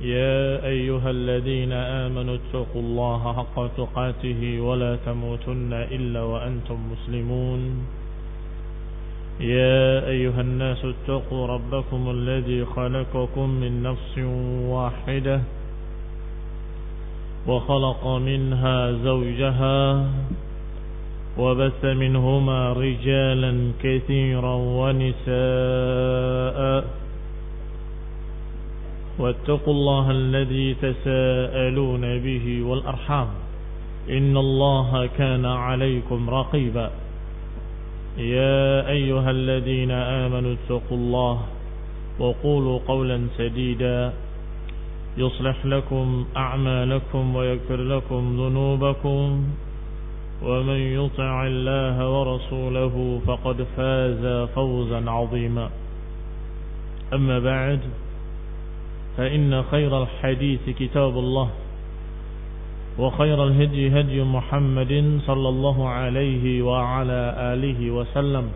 يا أيها الذين آمنوا اتقوا الله حق تقاته ولا تموتن إلا وأنتم مسلمون يا أيها الناس اتقوا ربكم الذي خلقكم من نفس واحدة وخلق منها زوجها وبث منهما رجالا كثيرا ونساء واتقوا الله الذي تساءلون به والأرحام إن الله كان عليكم رقيبا يا أيها الذين آمنوا اتقوا الله وقولوا قولا سديدا يصلح لكم أعمالكم ويغفر لكم ذنوبكم ومن يطع الله ورسوله فقد فاز فوزا عظيما أما بعد فإن خير الحديث كتاب الله وخير الهدي هدي محمد صلى الله عليه وعلى آله وسلم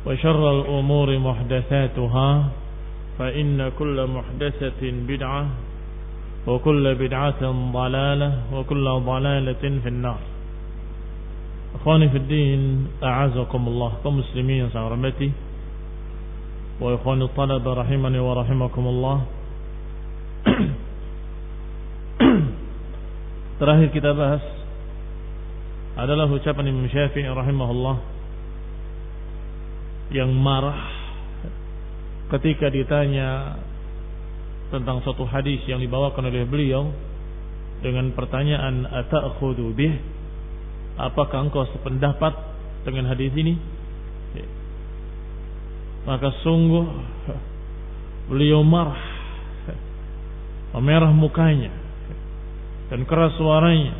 وشر الأمور محدثاتها فإن كل محدثة بدعة وكل بدعة ضلالة وكل ضلالة في النار. أخواني في الدين أعزكم الله كمسلمين سأرمتي وإخواني الطلبة رحمني ورحمكم الله. Terakhir kita bahas adalah ucapan Imam Syafi'i rahimahullah yang marah ketika ditanya tentang suatu hadis yang dibawakan oleh beliau dengan pertanyaan ata'khudhu bih, apakah engkau sependapat dengan hadis ini? Maka sungguh beliau marah, memerah mukanya dan keras suaranya,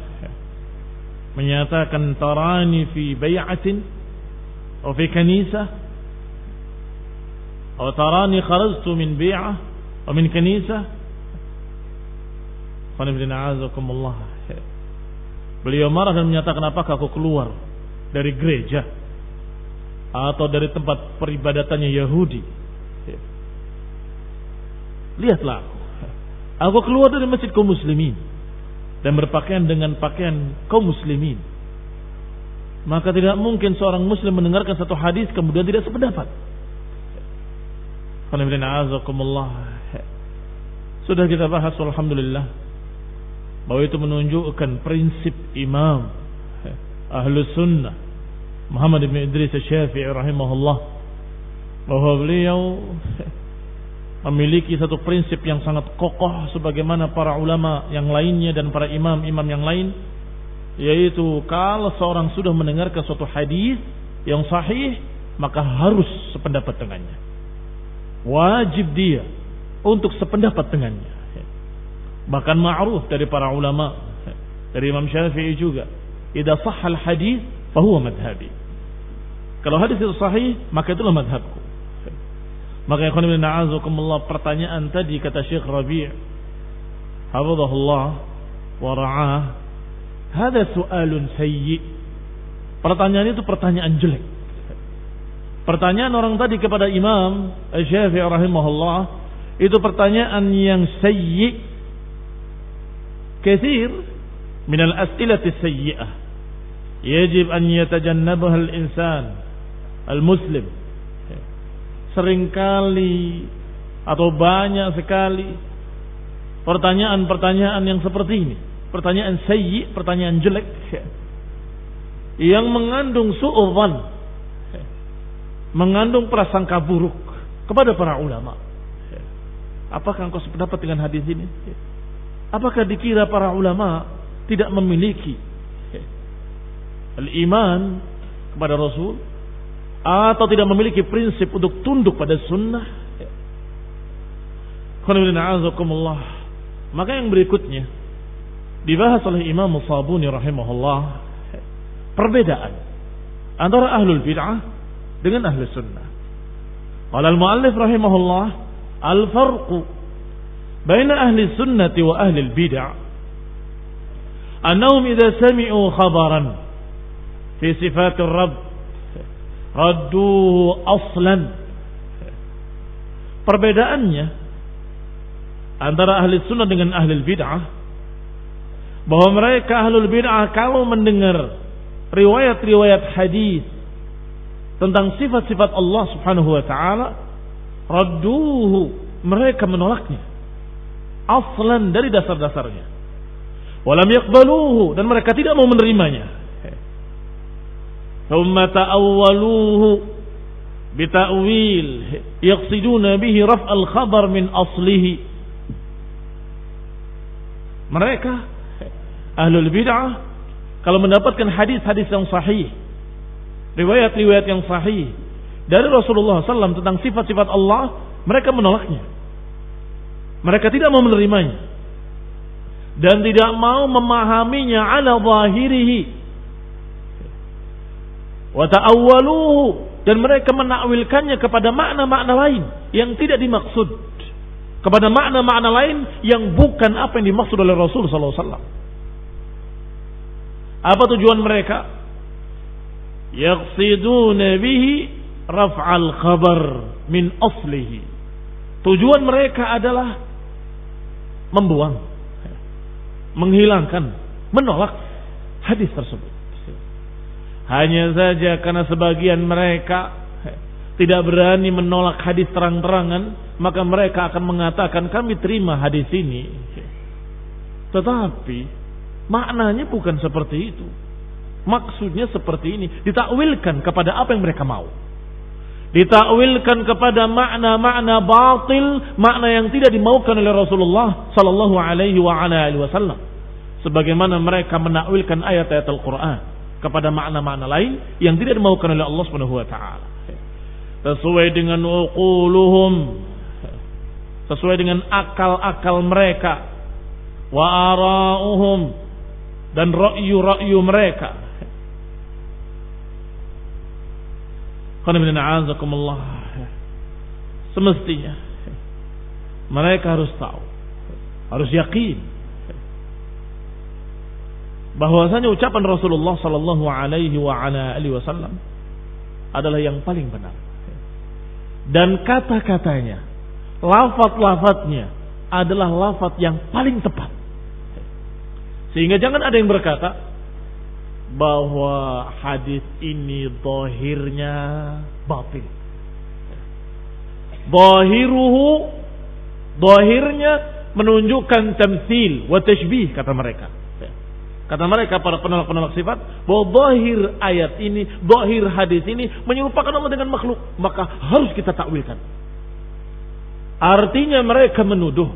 menyatakan tarani fi bay'atin atau fi kanisah atau tarani kharajtu min bay'ah atau min kanisah. Beliau marah dan menyatakan, apakah aku keluar dari gereja atau dari tempat peribadatannya Yahudi? Lihatlah aku keluar dari masjid kaum muslimin dan berpakaian dengan pakaian kaum muslimin. Maka tidak mungkin seorang muslim mendengarkan satu hadis kemudian tidak sependapat. Sudah kita bahas alhamdulillah bahwa itu menunjukkan prinsip imam Ahlus Sunnah Muhammad bin Idris Asy-Syafi'i rahimahullah, bahwa beliau memiliki satu prinsip yang sangat kokoh sebagaimana para ulama yang lainnya dan para imam-imam yang lain, yaitu kalau seorang sudah mendengarkan suatu hadis yang sahih maka harus sependapat dengannya. Wajib dia untuk sependapat dengannya. Bahkan ma'ruf dari para ulama, dari Imam Syafi'i juga, idza sahhal hadis fa huwa madhhabi. Kalau hadis itu sahih maka itulah madhabku. Maka ikhwan fillah na'azukumullah, pertanyaan tadi kata Syekh Rabi' hafizahullah wa ra'ah, hada su'alun sayyi. Pertanyaan itu pertanyaan jelek. Pertanyaan orang tadi kepada Imam Syafi'i rahimahullah itu pertanyaan yang sayyi. Katsir min al-as'ilati sayyi'ah yajib an yatajannabaha al-insan al-muslim. Seringkali atau banyak sekali pertanyaan-pertanyaan yang seperti ini, pertanyaan sayyi, pertanyaan jelek yang mengandung su'udzan, mengandung prasangka buruk kepada para ulama. Apakah engkau sependapat dengan hadis ini? Apakah dikira para ulama tidak memiliki al-iman kepada Rasul, atau tidak memiliki prinsip untuk tunduk pada sunnah? Maka yang berikutnya dibahas oleh Imam Sabuni rahimahullah, perbedaan antara ahlul bid'ah dengan ahlus sunnah. Qala al-muallif rahimahullah, al-farqu baina ahli sunnati wa ahli al-bid'ah annahum idza sami'u khabaran fi sifatir rabb radduhu aslan. Perbedaannya antara ahli sunnah dengan ahli bid'ah, bahwa mereka ahlul bid'ah kalau mendengar riwayat-riwayat hadis tentang sifat-sifat Allah Subhanahu wa taala, radduhu, mereka menolaknya aslan dari dasar-dasarnya. Walam yaqbaluhu, dan mereka tidak mau menerimanya. Thumma ta'awwaluhu bita'wil yaqsiduna bihi raf'al khabar min aslihi. Mereka ahlul bid'ah kalau mendapatkan hadis-hadis yang sahih, riwayat-riwayat yang sahih dari Rasulullah SAW tentang sifat-sifat Allah, mereka menolaknya. Mereka tidak mau menerimanya dan tidak mau memahaminya ala zahirihi. Wa ta'awwaluhu, dan mereka menakwilkannya kepada makna-makna lain yang tidak dimaksud, kepada makna-makna lain yang bukan apa yang dimaksud oleh Rasul sallallahu alaihi wasallam. Apa tujuan mereka? Yaqsiduna bihi raf'al khabar min aslihi. Tujuan mereka adalah membuang, menghilangkan, menolak hadis tersebut. Hanya saja karena sebagian mereka tidak berani menolak hadis terang-terangan, maka mereka akan mengatakan kami terima hadis ini. Tetapi maknanya bukan seperti itu. Maksudnya seperti ini, ditakwilkan kepada apa yang mereka mau. Ditakwilkan kepada makna-makna batil, makna yang tidak dimaukan oleh Rasulullah sallallahu alaihi wasallam. Sebagaimana mereka menakwilkan ayat-ayat Al-Qur'an kepada makna-makna lain yang tidak dimaukan oleh Allah Subhanahu wa taala. Sesuai dengan uquluhum, sesuai dengan akal-akal mereka, wa ara'uhum, dan ra'yu-ra'yu mereka. Semestinya mereka harus tahu, harus yakin bahwasanya ucapan Rasulullah sallallahu alaihi wasallam adalah yang paling benar, dan kata-katanya, lafaz-lafaznya adalah lafaz yang paling tepat. Sehingga jangan ada yang berkata bahwa hadis ini zahirnya batil. Zahirnya menunjukkan tamtsil wa tashbih, kata mereka. Kata mereka para penolak-penolak sifat, bahwa zahir ayat ini, zahir hadis ini menyerupakan Allah dengan makhluk, maka harus kita takwilkan. Artinya mereka menuduh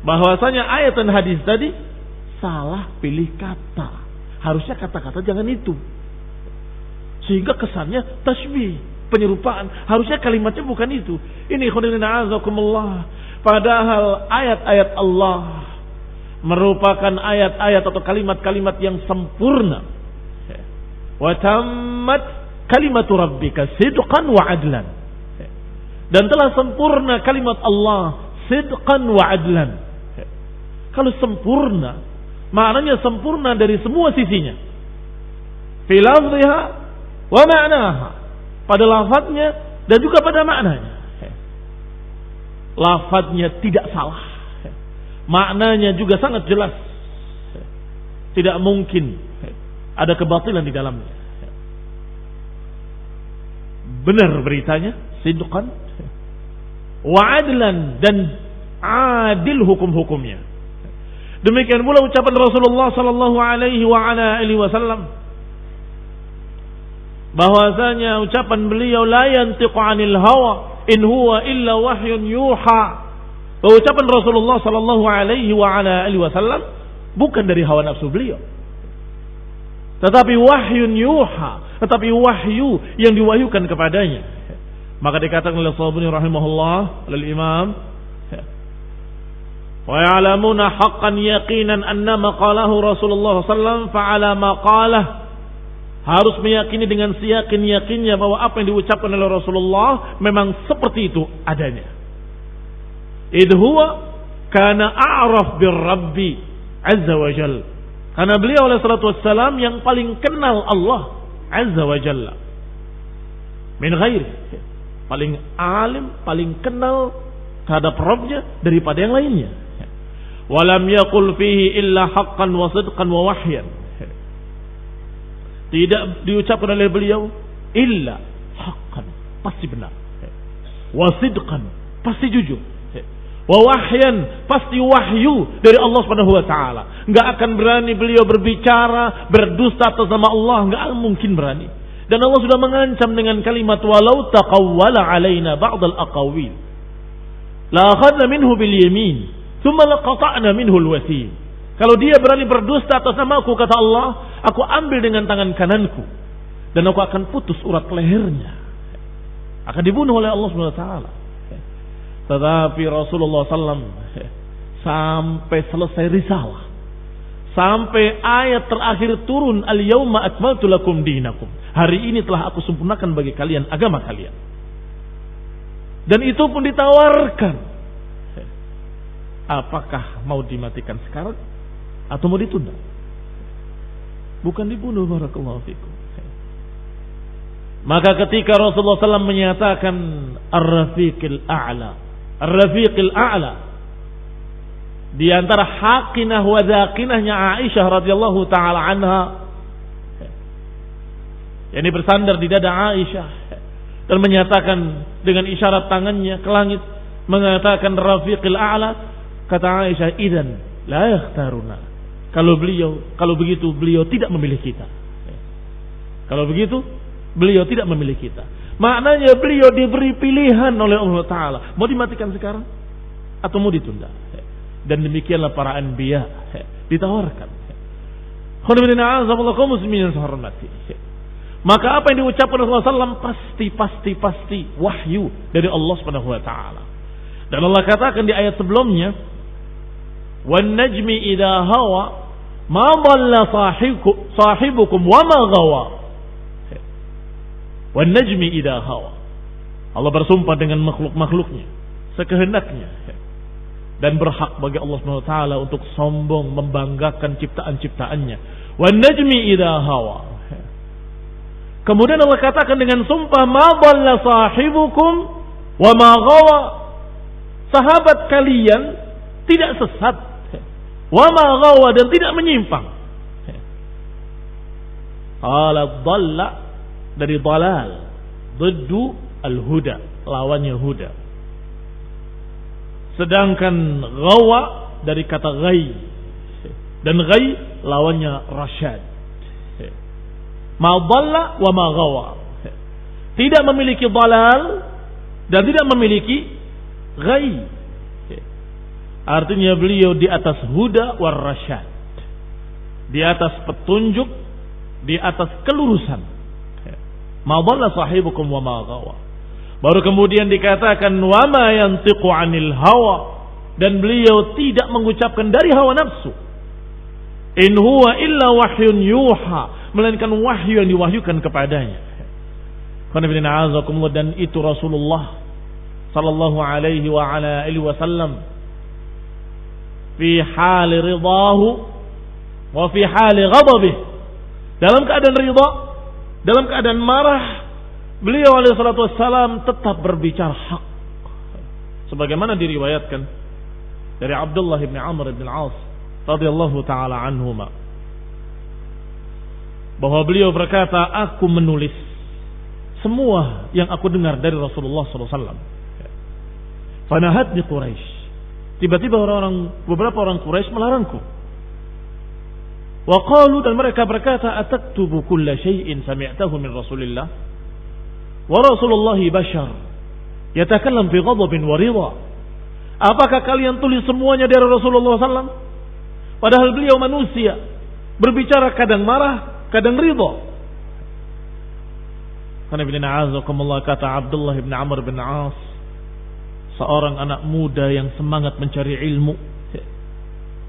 bahwasanya ayat dan hadis tadi salah pilih kata. Harusnya kata-kata jangan itu. Sehingga kesannya tasbih, penyerupaan. Harusnya kalimatnya bukan itu. Ini khonirina azakumullah. Padahal ayat-ayat Allah merupakan ayat-ayat atau kalimat-kalimat yang sempurna. Wa tammat kalimatu rabbika sidqan wa adlan. Dan telah sempurna kalimat Allah sidqan wa adlan. Kalau sempurna, maknanya sempurna dari semua sisinya. Fi lafziha wa ma'naha, pada lafadznya dan juga pada maknanya. Lafadznya tidak salah, maknanya juga sangat jelas. Tidak mungkin ada kebatilan di dalamnya. Benar beritanya, sidqan wa adlan, dan adil hukum-hukumnya. Demikian pula ucapan Rasulullah sallallahu alaihi wasallam, bahwasanya ucapan beliau la yantiqu 'anil hawa in huwa illa wahyun yuha. Bahwa ucapan Rasulullah sallallahu alaihi wasallam bukan dari hawa nafsu beliau, tetapi wahyun yuha, tetapi wahyu yang diwahyukan kepadanya. Maka dikatakan oleh Shabuni rahimahullah, oleh Imam, wa ya'lamuna haqqan yaqinan anna maqalahu Rasulullah sallallahu alaihi wasallam fa'ala maqalah. Harus meyakini dengan seyakin-yakinnya bahwa apa yang diucapkan oleh Rasulullah memang seperti itu adanya. Idh huwa kana a'raf bir Rabbi azza wa jalla. Karena beliau alaihi salatu wassalam yang paling kenal Allah azza wa jalla min ghairi, paling alim, paling kenal terhadap Rabbnya daripada yang lainnya. Walam yaqul fihi illa haqqan wa sidqan wa wahyan. Tidak diucapkan oleh beliau illa haqqan, pasti benar. Wa sidqan, pasti jujur. Wa wahyan, pasti wahyu dari Allah Subhanahu wa taala. Enggak akan berani beliau berbicara berdusta atas nama Allah, enggak mungkin berani. Dan Allah sudah mengancam dengan kalimat walau taqawwala alaina ba'dal aqawil la akhadna minhu bil yamin thumma laqata'na minhu al wasil. Kalau dia berani berdusta atas namaku, kata Allah, aku ambil dengan tangan kananku dan aku akan putus urat lehernya. Akan dibunuh oleh Allah Subhanahu wa taala. Tetapi Rasulullah SAW sampai selesai risalah, sampai ayat terakhir turun, al-yauma akmaltu lakum dinakum, hari ini telah aku sempurnakan bagi kalian agama kalian. Dan itu pun ditawarkan, apakah mau dimatikan sekarang atau mau ditunda? Bukan dibunuh, barakallahu fikum. Maka ketika Rasulullah SAW menyatakan ar-rafiqil a'la, ar-rafiqil a'la, di antara haqinah wa dhaqinahnya Aisyah radhiyallahu taala anha, yakni bersandar di dada Aisyah dan menyatakan dengan isyarat tangannya ke langit, mengatakan rafiqil a'la, kata Aisyah, idzan la yakhtaruna. Kalau begitu beliau tidak memilih kita. Kalau begitu beliau tidak memilih kita. Maknanya beliau diberi pilihan oleh Allah Ta'ala, mau dimatikan sekarang atau mau ditunda. Dan demikianlah para anbiya ditawarkan. Maka apa yang diucapkan Rasulullah SAW pasti wahyu dari Allah Subhanahu wa taala. Dan Allah katakan di ayat sebelumnya, "Wan najmi idza hawa ma dhalla sahibukum wa ma ghawa." Wan najmi idza hawa. Allah bersumpah dengan makhluk-makhluknya sekehendaknya. Dan berhak bagi Allah Subhanahu wa taala untuk sombong membanggakan ciptaan-ciptaannya. Wan najmi idza hawa. Kemudian Allah katakan dengan sumpah, ma dhalla sahibukum wa ma ghawa. Sahabat kalian tidak sesat, wa ma ghawa, dan tidak menyimpang. Qala dhalla dari dhalal, dhiddu al-huda, lawannya huda. Sedangkan ghawa dari kata ghai, dan ghai lawannya rasyad. Ma dhalla wa ma ghawa, tidak memiliki dhalal dan tidak memiliki ghai. Artinya beliau di atas huda war rasyad, di atas petunjuk, di atas kelurusan. Ma dhalla sahibukum wa ma ghawa. Baru kemudian dikatakan wa ma yantiqu 'anil hawa, dan beliau tidak mengucapkan dari hawa nafsu. In huwa illa wahyun yuha, melainkan wahyu yang diwahyukan kepadanya. Dan itu Rasulullah sallallahu alaihi wa ala alihi wasallam fi hal ridahu wa fi hal ghadabih, dalam keadaan ridha, dalam keadaan marah, beliau alaihi salatu wassalam tetap berbicara hak. Sebagaimana diriwayatkan dari Abdullah bin Amr bin Al-As radhiyallahu taala anhuma, bahwa beliau berkata, aku menulis semua yang aku dengar dari Rasulullah sallallahu alaihi wasallam. Fanahatni Quraisy. Tiba-tiba beberapa orang Quraisy melarangku. Wa qalu, dan mereka berkata, ataktubu kulla syai'in sami'tahu min Rasulillah? Wa Rasulullah bashar yatakallam fi ghadabin wa ridha. Apakah kalian tulis semuanya dari Rasulullah SAW? Padahal beliau manusia, berbicara kadang marah, kadang ridha. Kata Abdullah bin Amr bin As, seorang anak muda yang semangat mencari ilmu,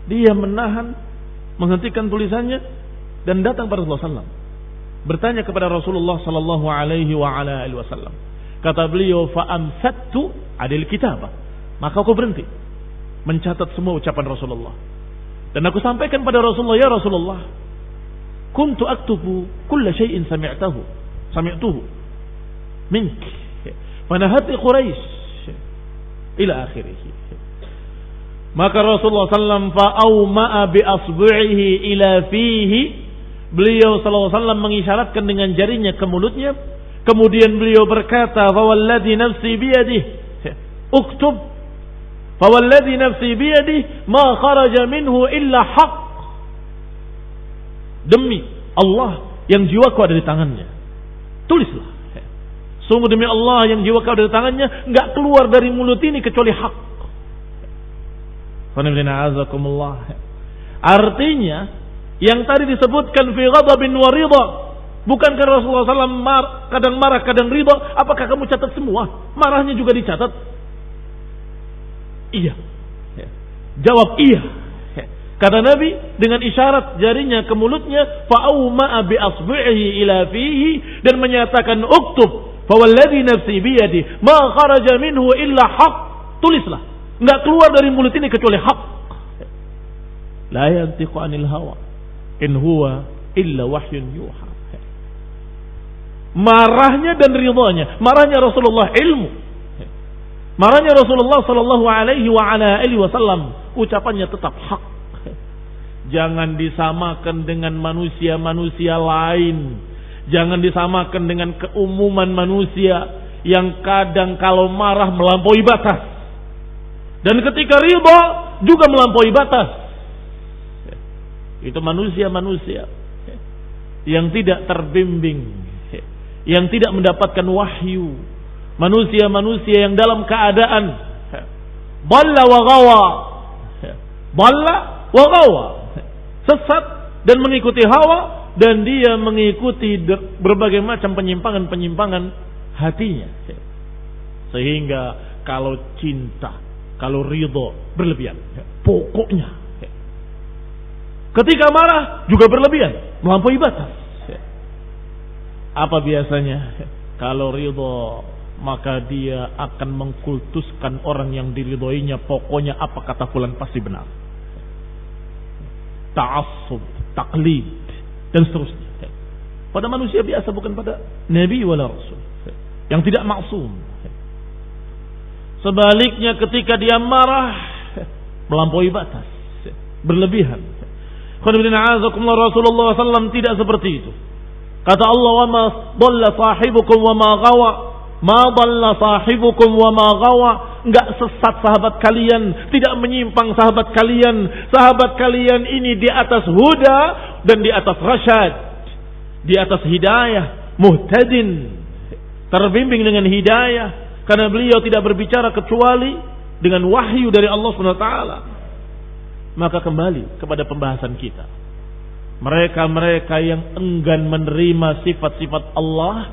dia menahan, menghentikan tulisannya dan datang pada Rasulullah SAW, bertanya kepada Rasulullah sallallahu alaihi wa ala alihi wasallam. Kata beliau, fa amsattu adil kitabah, maka aku berhenti mencatat semua ucapan Rasulullah dan aku sampaikan pada Rasulullah, ya Rasulullah, kuntu aktubu kulla syai'in sami'tuhu mink. Fanahati Quraisy, ila akhirih. Maka Rasulullah SAW fa'auma'a bi asbu'ihi ila fihi, beliau SAW mengisyaratkan dengan jarinya ke mulutnya. Kemudian beliau berkata, fawalladhi nafsi biyadih, uktub, fawalladhi nafsi biyadih ma kharaja minhu illa haq. Demi Allah yang jiwaku ada di tangannya, tulislah. Sungguh demi Allah yang jiwaku ada di tangannya, enggak keluar dari mulut ini kecuali hak. Artinya yang tadi disebutkan fi ghadabin wa ridha, bukankah Rasulullah SAW kadang marah kadang ridha? Apakah kamu catat semua? Marahnya juga dicatat? Iya. Jawab iya. Kata Nabi dengan isyarat jarinya ke mulutnya, fa'auma'a bi asbi'ihi ila fihi, dan menyatakan uktub fawalladhi nafsi biyadi ma kharaja minhu illa haq. Tulislah, enggak keluar dari mulut ini kecuali hak. La yantiqu 'anil hawa in huwa illa wahyun yuha. Marahnya dan ridhanya, marahnya Rasulullah ilmu, marahnya Rasulullah sallallahu alaihi wa ala alihi wasallam, ucapannya tetap hak. Jangan disamakan dengan manusia-manusia lain. Jangan disamakan dengan keumuman manusia yang kadang kalau marah melampaui batas, dan ketika ridha juga melampaui batas. Itu manusia-manusia yang tidak terbimbing, yang tidak mendapatkan wahyu. Manusia-manusia yang dalam keadaan dhalla wa ghawa, dhalla wa ghawa, sesat dan mengikuti hawa, dan dia mengikuti berbagai macam penyimpangan-penyimpangan hatinya. Sehingga kalau cinta, kalau ridho berlebihan, pokoknya. Ketika marah juga berlebihan, melampaui batas. Apa biasanya? Kalau ridho, maka dia akan mengkultuskan orang yang diridhoinya. Pokoknya apa kata fulan pasti benar. Ta'assub, taklid, dan seterusnya. Pada manusia biasa, bukan pada Nabi wala Rasul yang tidak maksum. Sebaliknya ketika dia marah, melampaui batas, berlebihan. Rasulullah SAW tidak seperti itu. Kata Allah, wa ma dhalla sahibukum wa ma ghawa, ma dhalla sahibukum wa ma ghawa. Enggak sesat sahabat kalian, tidak menyimpang sahabat kalian. Sahabat kalian ini di atas huda dan di atas rasyad, di atas hidayah, muhtadin, terbimbing dengan hidayah, karena beliau tidak berbicara kecuali dengan wahyu dari Allah SWT. Maka kembali kepada pembahasan kita, mereka-mereka yang enggan menerima sifat-sifat Allah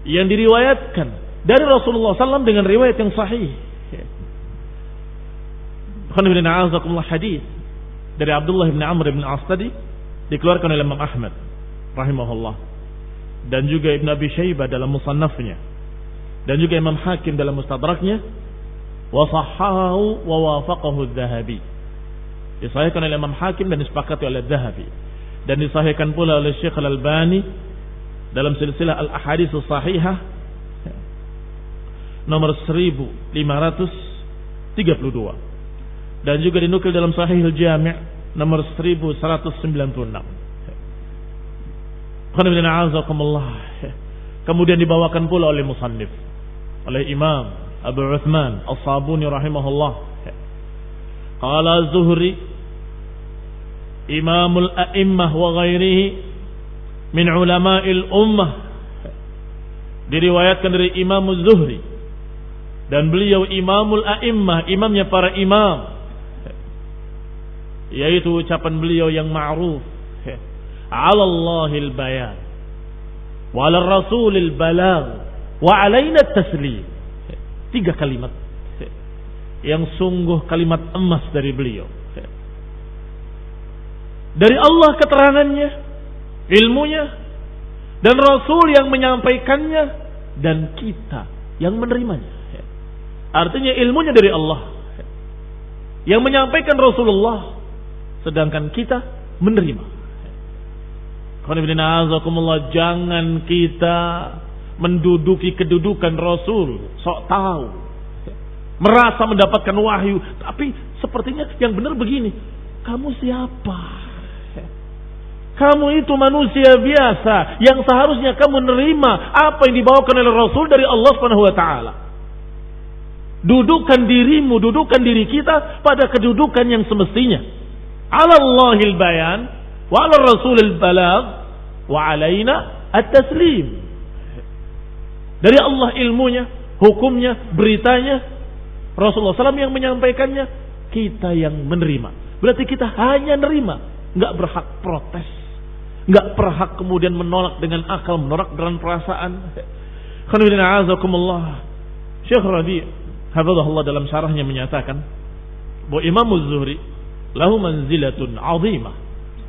yang diriwayatkan dari Rasulullah SAW dengan riwayat yang sahih. Hadis dari Abdullah bin Amr bin As tadi dikeluarkan oleh Imam Ahmad rahimahullah, dan juga Ibn Abi Syaibah dalam musannafnya, dan juga Imam Hakim dalam mustadraknya, wa sahhahu wa wafaqahu adz-Dzahabi. Disahihkan oleh Imam Hakim dan disepakati oleh Adz-Dzahabi, dan disahihkan pula oleh Syekh Al-Albani dalam silsilah Al-Ahadits As-Sahihah nomor 1532, dan juga dinukil dalam Sahih Al-Jami' nomor 1196. Kemudian dibawakan pula oleh musannif, oleh Imam Abu Uthman As-Sabuni rahimahullah. Qala Az-Zuhri imamul a'immah wa ghairihi min ulama'il ummah. Diriwayatkan dari Imam Az-Zuhri, dan beliau imamul a'immah, imamnya para imam, yaitu ucapan beliau yang ma'ruf, 'ala Allahil bayan wa 'ala Rasulil balagh wa 'alaina at-taslim. 3 kalimat yang sungguh kalimat emas dari beliau. Dari Allah keterangannya, ilmunya, dan Rasul yang menyampaikannya, dan kita yang menerimanya. Artinya ilmunya dari Allah, yang menyampaikan Rasulullah, sedangkan kita menerima. Jangan kita menduduki kedudukan Rasul, sok tahu. merasa mendapatkan wahyu, tapi sepertinya yang benar begini. Kamu siapa? Kamu itu manusia biasa yang seharusnya kamu menerima apa yang dibawakan oleh Rasul dari Allah Subhanahu wa taala. Dudukkan dirimu, dudukkan diri kita pada kedudukan yang semestinya. 'Ala Allahil bayan wa 'ala Rasulil balagh wa 'alaina at-taslim. Dari Allah ilmunya, hukumnya, beritanya, Rasulullah SAW yang menyampaikannya, kita yang menerima. Berarti kita hanya menerima, nggak berhak protes, nggak berhak kemudian menolak dengan akal, menolak dengan perasaan. Syekh Rabi' hafizahullah dalam syarahnya menyatakan bahwa Imam Az-Zuhri lahu manzilatun 'azimah.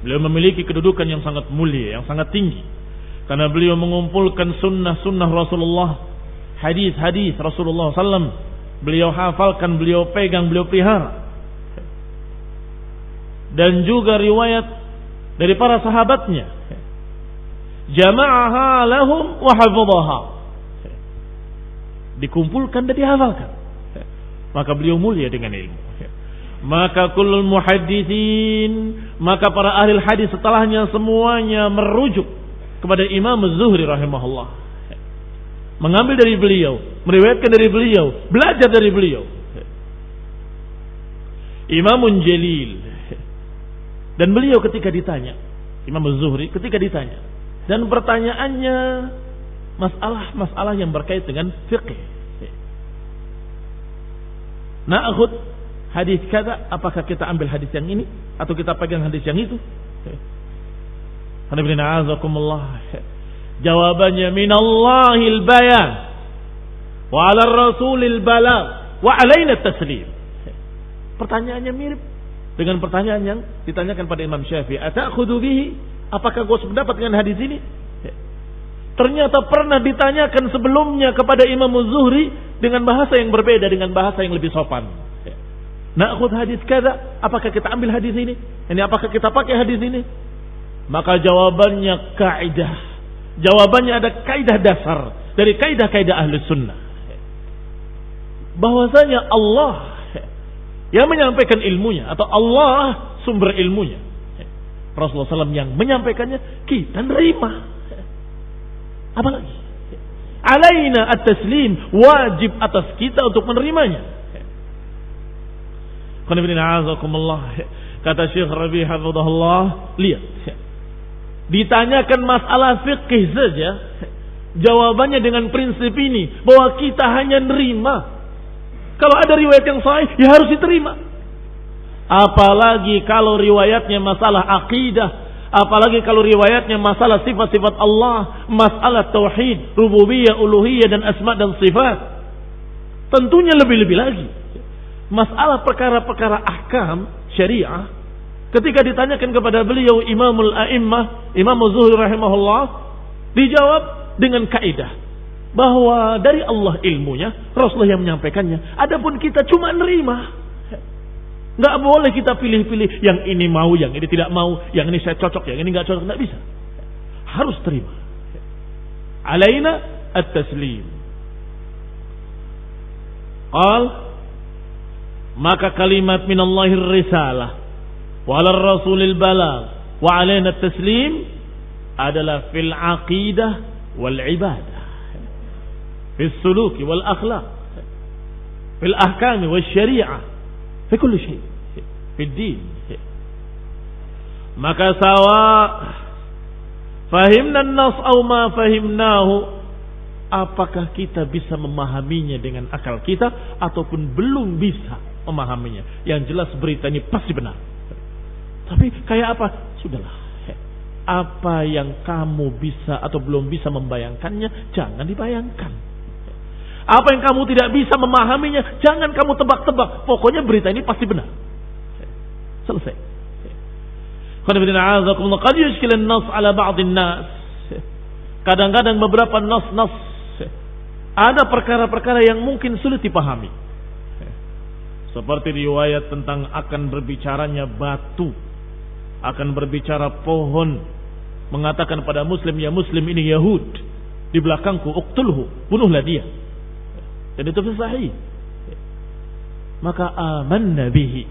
Beliau memiliki kedudukan yang sangat mulia, yang sangat tinggi, karena beliau mengumpulkan sunnah-sunnah Rasulullah, hadis-hadis Rasulullah SAW. Beliau hafalkan, beliau pegang, beliau pelihara. Dan juga riwayat dari para sahabatnya. Jama'aha lahum wa hafidhaha. Dikumpulkan dan dihafalkan. Maka beliau mulia dengan ilmu. Maka kullul muhaddithin, maka para ahli hadis setelahnya semuanya merujuk kepada Imam Az-Zuhri rahimahullah. Mengambil dari beliau, meriwayatkan dari beliau, belajar dari beliau. Imamun Jalil. Dan beliau ketika ditanya, Imam Az-Zuhri ketika ditanya, dan pertanyaannya masalah-masalah yang berkait dengan fiqh. Na'khud hadis kada, apakah kita ambil hadis yang ini atau kita pegang hadis yang itu? Jawabannya minallahil bayan wa 'ala rasulil balagh wa 'alaina taslim. Pertanyaannya mirip dengan pertanyaan yang ditanyakan pada Imam Syafi'i, "Ata'khudhu bihi?" Apakah kau sependapat dengan hadis ini? Ternyata pernah ditanyakan sebelumnya kepada Imam Az-Zuhri dengan bahasa yang berbeda, dengan bahasa yang lebih sopan. Na'khudh hadis kada, apakah kita ambil hadis ini? Ini apakah kita pakai hadis ini? Maka jawabannya kaidah. Jawabannya ada kaidah dasar dari kaidah-kaidah ahli sunnah. Bahwasanya Allah yang menyampaikan ilmunya, atau Allah sumber ilmunya. Rasulullah SAW yang menyampaikannya, kita nerima. Apalagi? Alaina at-taslim, wajib atas kita untuk menerimanya. Kata Syekh Rabi' hafizahullah, lihat. Ditanyakan masalah fikih saja, jawabannya dengan prinsip ini, bahwa kita hanya nerima. Kalau ada riwayat yang sahih, ya harus diterima. Apalagi kalau riwayatnya masalah akidah, apalagi kalau riwayatnya masalah sifat-sifat Allah, masalah tauhid, rububiyah, uluhiyah dan asma dan sifat. Tentunya lebih-lebih lagi masalah perkara-perkara ahkam syariah. Ketika ditanyakan kepada beliau Imamul A'immah, Imam Az-Zuhri rahimahullah, dijawab dengan kaidah bahwa dari Allah ilmunya, Rasulullah yang menyampaikannya. Adapun kita cuma nerima. Enggak boleh kita pilih-pilih, yang ini mau, yang ini tidak mau, yang ini saya cocok, yang ini enggak cocok, enggak bisa. Harus terima. Alaina at-taslim. Qal, maka kalimat minallahir risalah wa 'alar rasulil balagh wa 'alaina at-taslim adalah fil aqidah wal ibadah, fil suluki wal akhlaq, fil ahkam wal syariah, fi kulli syai, fid din. Maka sawa fahimna an-nas aw ma fahimnahu, apakah kita bisa memahaminya dengan akal kita ataupun belum bisa memahaminya. Yang jelas berita ini pasti benar. Tapi kayak apa? Sudahlah. Apa yang kamu bisa atau belum bisa membayangkannya, jangan dibayangkan. Apa yang kamu tidak bisa memahaminya, jangan kamu tebak-tebak. Pokoknya berita ini pasti benar. Selesai. Kadang-kadang beberapa nas-nas, ada perkara-perkara yang mungkin sulit dipahami. Seperti riwayat tentang akan berbicaranya batu, akan berbicara pohon, mengatakan pada muslim, ya muslim ini Yahud di belakangku, uqtulhu, bunuhlah dia. Dan itu sahih. maka amanna bihi.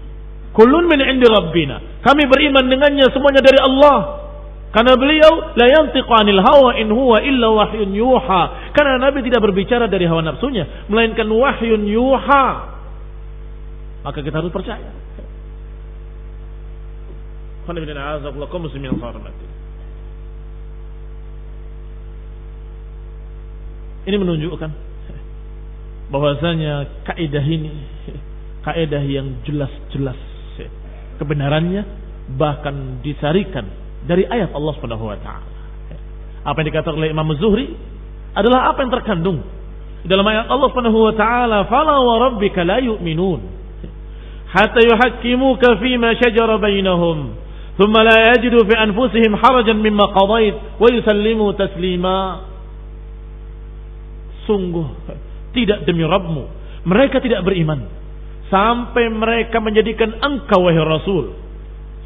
Kullun min indi rabbina. Kami beriman dengannya semuanya dari Allah. Karena beliau la yantiqu 'anil hawa in huwa illa wahyun yuha. Karena Nabi tidak berbicara dari hawa nafsunya, melainkan wahyun yuha. Maka kita harus percaya. Ini menunjukkan bahwasanya kaidah ini kaidah yang jelas-jelas kebenarannya, bahkan disarikan dari ayat Allah Subhanahu wa taala. Apa yang dikatakan oleh Imam Az-Zuhri adalah apa yang terkandung dalam ayat Allah Subhanahu wa taala, "Fala wa rabbika la yu'minun hatta yuhakkimuka fima shajara bainahum, thumma la yajidu fi anfusihim harajan mimma qadait wa yusallimu taslima." Sungguh tidak demi Rabbmu, mereka tidak beriman sampai mereka menjadikan engkau wahai Rasul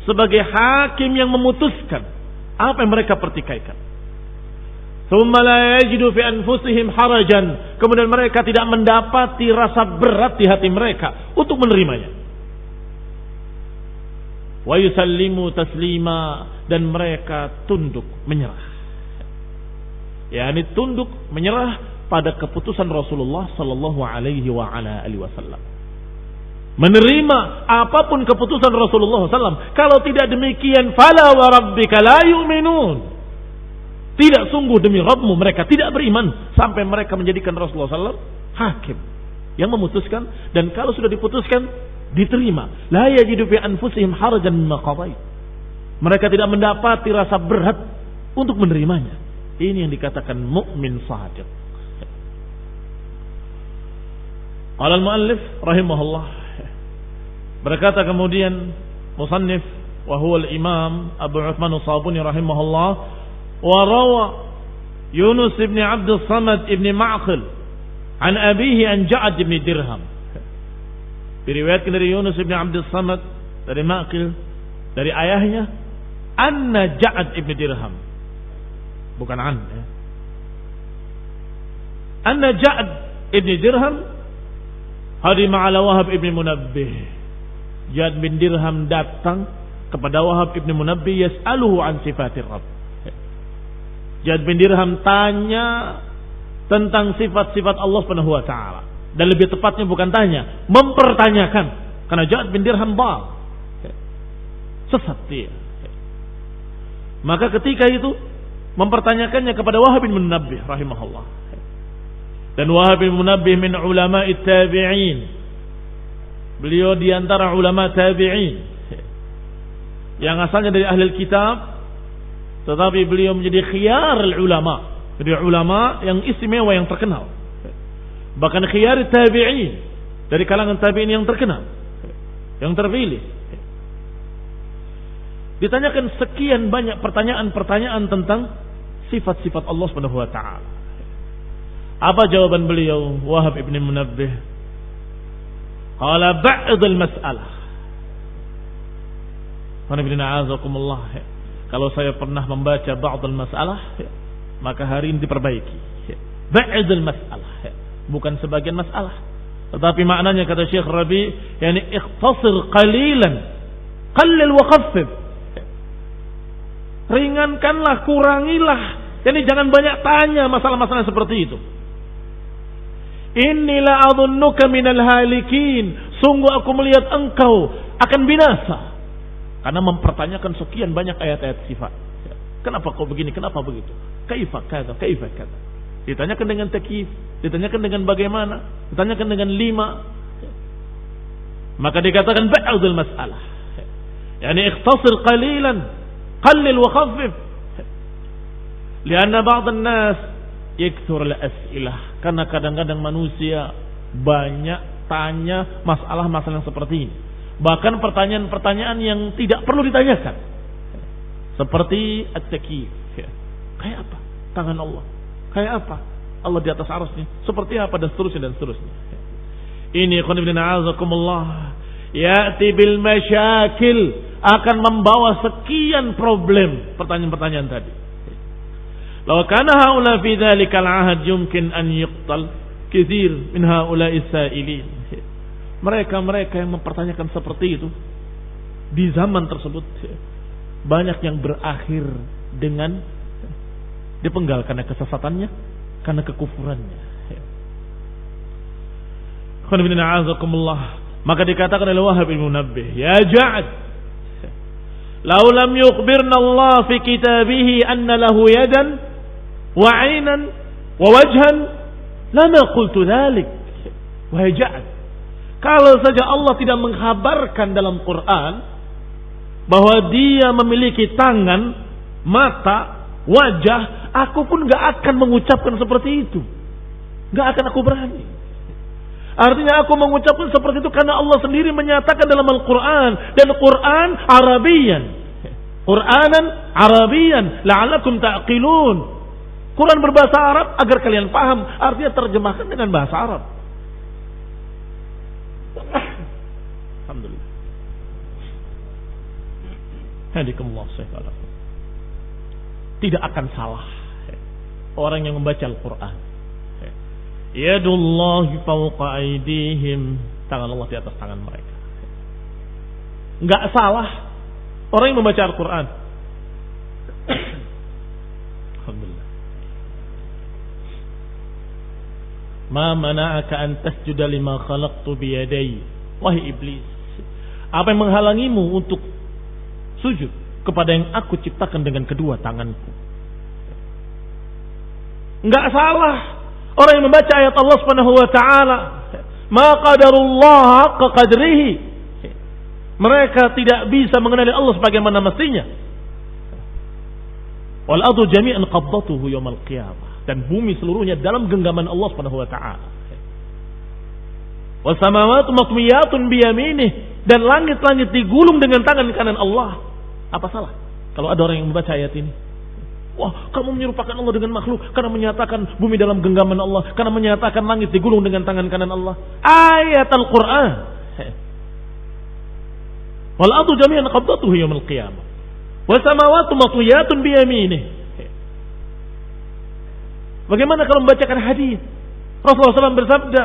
sebagai hakim yang memutuskan apa yang mereka pertikaikan. Thumma la yajidu fi anfusihim harajan, kemudian mereka tidak mendapati rasa berat di hati mereka untuk menerimanya. Wa yusallimu taslima, dan mereka tunduk menyerah. yakni tunduk menyerah pada keputusan Rasulullah sallallahu alaihi wasallam. Menerima apapun keputusan Rasulullah SAW. Kalau tidak demikian, fala wa rabbika la yu'minun. Tidak, sungguh demi Rabbmu mereka tidak beriman sampai mereka menjadikan Rasulullah SAW hakim yang memutuskan, dan kalau sudah diputuskan diterima. La yajidu fi anfusihim harajan mimma qadait. Mereka tidak mendapati rasa berat untuk menerimanya. Ini yang dikatakan mukmin shadiq. Qala al-muallif rahimahullah, berkata kemudian musannif wa huwa al-imam Abu Uthman as-Sabuni rahimahullah, wa rawa Yunus ibn Abdul Samad ibn Ma'qil an abihi an Ja'ad ibn Dirham. Diriwayatkan dari Yunus ibn Abdul Samad dari Ma'qil dari ayahnya anna Ja'ad ibn Dirham, bukan an ya. Anna Ja'ad ibn Dirham hadima ala Wahab ibn Munabbih. Ja'ad bin Dirham datang kepada Wahab ibn Munabbih yas'aluhu an sifatir Rabb. Ja'ad bin Dirham tanya tentang sifat-sifat Allah Subhanahu wa taala, dan lebih tepatnya bukan tanya, mempertanyakan, karena Ja'ad bin Dirham sesat dia. Maka ketika itu mempertanyakannya kepada Wahab bin Munabbih rahimahullah. Dan Wahab bin Munabbih min ulama'it tabi'in. Beliau di antara ulama tabi'in yang asalnya dari ahli kitab, tetapi beliau menjadi khiyar ulama, jadi ulama yang istimewa, yang terkenal. Bahkan khiyar tabi'in, dari kalangan tabi'in yang terkenal, yang terpilih. Ditanyakan sekian banyak pertanyaan-pertanyaan tentang sifat-sifat Allah Subhanahu wa taala. Apa jawaban beliau Wahab ibn Munabbih? Qala ba'd al-mas'alah. Kalau saya pernah membaca ba'd al-mas'alah, maka hari ini diperbaiki. Ba'd al-mas'alah, bukan sebagian masalah, tetapi maknanya kata Syekh Rabi, yakni ikhtasir qalilan, qallil wa khaffif. Ringankanlah, kurangilah. Jadi jangan banyak tanya masalah-masalah seperti itu. Inilah adunnuka minal halikin. Sungguh aku melihat engkau akan binasa karena mempertanyakan sekian banyak ayat-ayat sifat. Kenapa kau begini? Kenapa begitu? Kaifa kada? Kaifa kada? Ditanyakan dengan takyif, ditanyakan dengan bagaimana, ditanyakan dengan 5. Maka dikatakan ba'dul mas'alah. Yani ikhtasir qalilan, qallil wa khaffif. Lianna ba'd an-nas yakthur al-as'ilah. Karena kadang-kadang manusia banyak tanya masalah-masalah yang seperti ini. Bahkan pertanyaan-pertanyaan yang tidak perlu ditanyakan. Seperti at-takyif. Kayak apa tangan Allah? Kayak apa Allah di atas arasnya? Seperti apa? Dan seterusnya dan seterusnya. Ini khonibina azakumullah, ya'ti bil masyakil, akan membawa sekian problem pertanyaan-pertanyaan tadi. Law kana haula fi dzalikal ahad yumkin an yuqtal katsir min haula'i sa'ilin. Mereka-mereka yang mempertanyakan seperti itu di zaman tersebut banyak yang berakhir dengan dipenggal karena kesesatannya, karena kekufurannya. Maka dikatakan oleh Wahab bin Munabbih, ya Ja'ad, law lam yukhbirna Allah fi kitabihi anna lahu yadan wa 'aynan wa wajhan lama qultu dhalik. Wahai Ja'ad, kalau saja Allah tidak mengkhabarkan dalam Quran bahwa dia memiliki tangan, mata, wajah, aku pun gak akan mengucapkan seperti itu. Gak akan aku berani. Artinya aku mengucapkan seperti itu karena Allah sendiri menyatakan dalam Al-Quran. Dan Quran Arabian. Quranan Arabian. La'alakum ta'qilun. Quran berbahasa Arab agar kalian paham. Artinya terjemahkan dengan bahasa Arab. Alhamdulillah. Hadikumullah sayyidalah. Tidak akan salah orang yang membaca Al-Quran. Yadullahi fawqa aydihim, tangan Allah di atas tangan mereka. Enggak salah orang yang membaca Al-Quran. Alhamdulillah. Ma mana'aka an tasjuda lima khalaqtu biyadai. Wahai iblis, apa yang menghalangimu untuk sujud kepada yang aku ciptakan dengan kedua tanganku? Enggak salah orang yang membaca ayat Allah Subhanahu wa taala, ma qadarullah haqqa qadrihi. Mereka tidak bisa mengenali Allah sebagaimana mestinya. Wal ardu jami'an qabdatuhu yaumil qiyamah, dan bumi seluruhnya dalam genggaman Allah Subhanahu wa taala. Was samawati matwiyatun bi yaminih, dan langit-langit digulung dengan tangan kanan Allah. Apa salah kalau ada orang yang membaca ayat ini? Wah, kamu menyerupakan Allah dengan makhluk karena menyatakan bumi dalam genggaman Allah, karena menyatakan langit digulung dengan tangan kanan Allah. Ayat Al-Quran. Wal ardu jami'an qabdatuhu yaumil qiyamah. Was samawati matwiyatun bi yaminih. Bagaimana kalau membacakan hadis? Rasulullah SAW bersabda,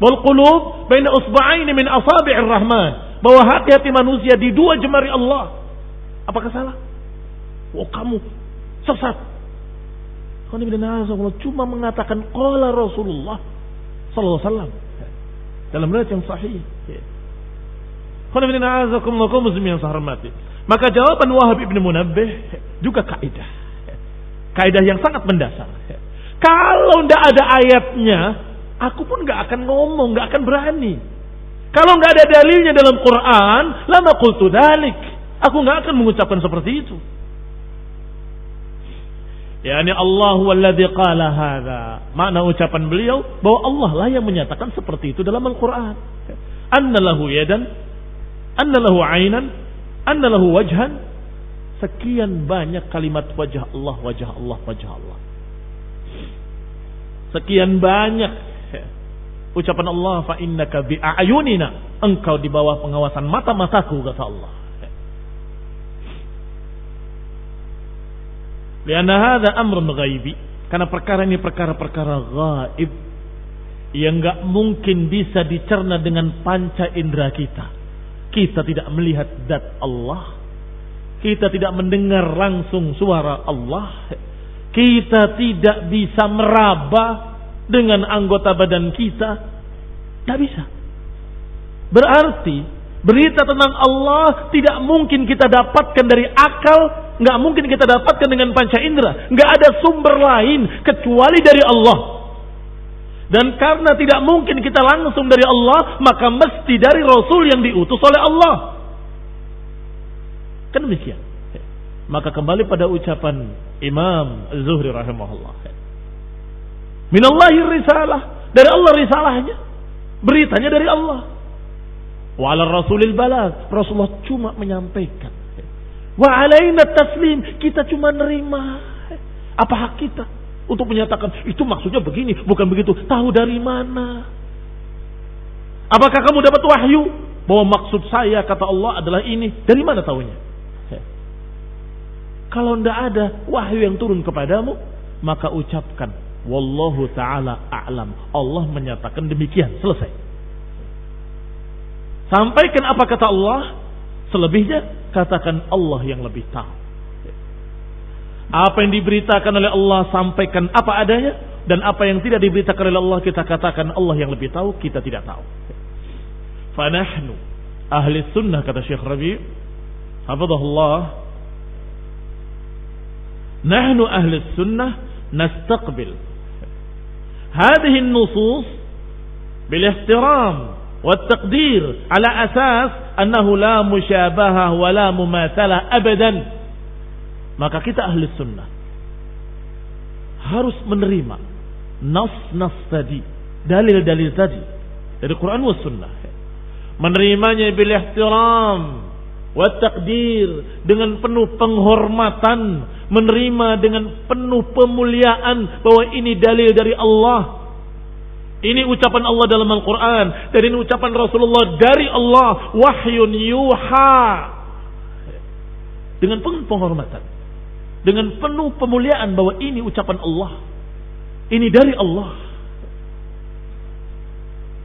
wal qulub baina usba'aini min asabi'ir rahman, bahwa hati-hati manusia di dua jemari Allah. Apakah salah? Oh, kamu sesat. Cuma mengatakan qala Rasulullah sallallahu alaihi wasallam dalam riwayat yang sahih. Maka jawaban Wahab bin Munabbih juga kaidah yang sangat mendasar. Kalau tidak ada ayatnya, aku pun nggak akan ngomong, nggak akan berani. Kalau nggak ada dalilnya dalam Quran, lama qultu dzalik. Aku nggak akan mengucapkan seperti itu. Yani Allah walladzi qala hadza. Makna ucapan beliau bahwa Allah lah yang menyatakan seperti itu dalam Al-Qur'an. Anna lahu yadan, anna lahu 'ainan, anna lahu wajhan. Sekian banyak kalimat wajah Allah, wajah Allah, wajah Allah. Sekian banyak ucapan Allah, fa innaka bi a'yunina, engkau di bawah pengawasan mata-mataku, kata Allah. Lianna hadza amrun ghaibi, karena perkara ini perkara-perkara gaib yang enggak mungkin bisa dicerna dengan panca indera kita. Kita tidak melihat zat Allah, kita tidak mendengar langsung suara Allah, kita tidak bisa meraba dengan anggota badan kita, tidak bisa. Berarti berita tentang Allah tidak mungkin kita dapatkan dari akal, nggak mungkin kita dapatkan dengan panca indera. Nggak ada sumber lain kecuali dari Allah. Dan karena tidak mungkin kita langsung dari Allah, maka mesti dari Rasul yang diutus oleh Allah. Kan demikian. Maka kembali pada ucapan Imam Az-Zuhri rahimahullah. Minallahi risalah, dari Allah risalahnya, beritanya dari Allah. Wa 'ala rasulil balagh, Rasulullah cuma menyampaikan. Wa 'alaina taslim, kita cuma nerima. Apa hak kita untuk menyatakan itu maksudnya begini, bukan begitu? Tahu dari mana? Apakah kamu dapat wahyu bahwa maksud saya kata Allah adalah ini? Dari mana tahunya? Kalau tidak ada wahyu yang turun kepadamu, maka ucapkan wallahu ta'ala a'lam, Allah menyatakan demikian, selesai. Sampaikan apa kata Allah, selebihnya katakan Allah yang lebih tahu. Apa yang diberitakan oleh Allah sampaikan apa adanya, dan apa yang tidak diberitakan oleh Allah kita katakan Allah yang lebih tahu, kita tidak tahu. Fanahnu ahli sunnah, kata Syekh Rabi' hafizahullah, nahnu ahli sunnah nastaqbil hadhihi an-nusus bil ihtiram wat taqdir ala asas annahu la musyabaha wa la mumathalah abadan. Maka kita ahli sunnah harus menerima nas-nas tadi, dalil-dalil tadi dari Quran was sunnah, menerimanya bil ihtiram wa taqdir, dengan penuh penghormatan, menerima dengan penuh pemuliaan bahwa ini dalil dari Allah, ini ucapan Allah dalam Al-Quran, dan ini ucapan Rasulullah dari Allah, wahyun yuha, dengan penuh penghormatan, dengan penuh pemuliaan bahwa ini ucapan Allah, ini dari Allah,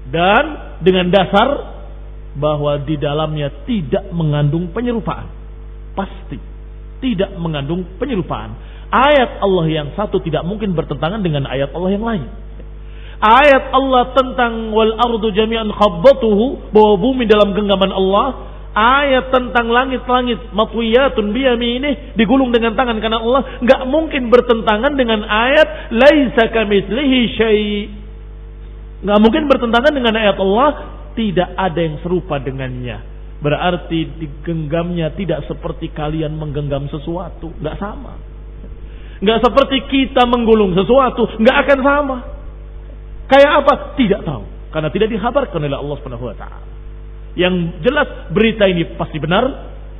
dan dengan dasar bahwa di dalamnya tidak mengandung penyerupaan, pasti tidak mengandung penyerupaan. Ayat Allah yang satu tidak mungkin bertentangan dengan ayat Allah yang lain. Ayat Allah tentang wal ardu jami'an khabbatuhu, bahwa bumi dalam genggaman Allah. Ayat tentang langit-langit matwiyatun biyaminih, digulung dengan tangan kanan Allah, enggak mungkin bertentangan dengan ayat laisa kamitslihi syai'. Enggak mungkin bertentangan dengan ayat Allah, tidak ada yang serupa dengannya. Berarti digenggamnya tidak seperti kalian menggenggam sesuatu, enggak sama. Enggak seperti kita menggulung sesuatu, enggak akan sama. Kayak apa? Tidak tahu, karena tidak dikhabarkan oleh Allah Subhanahu wa taala. Yang jelas berita ini pasti benar.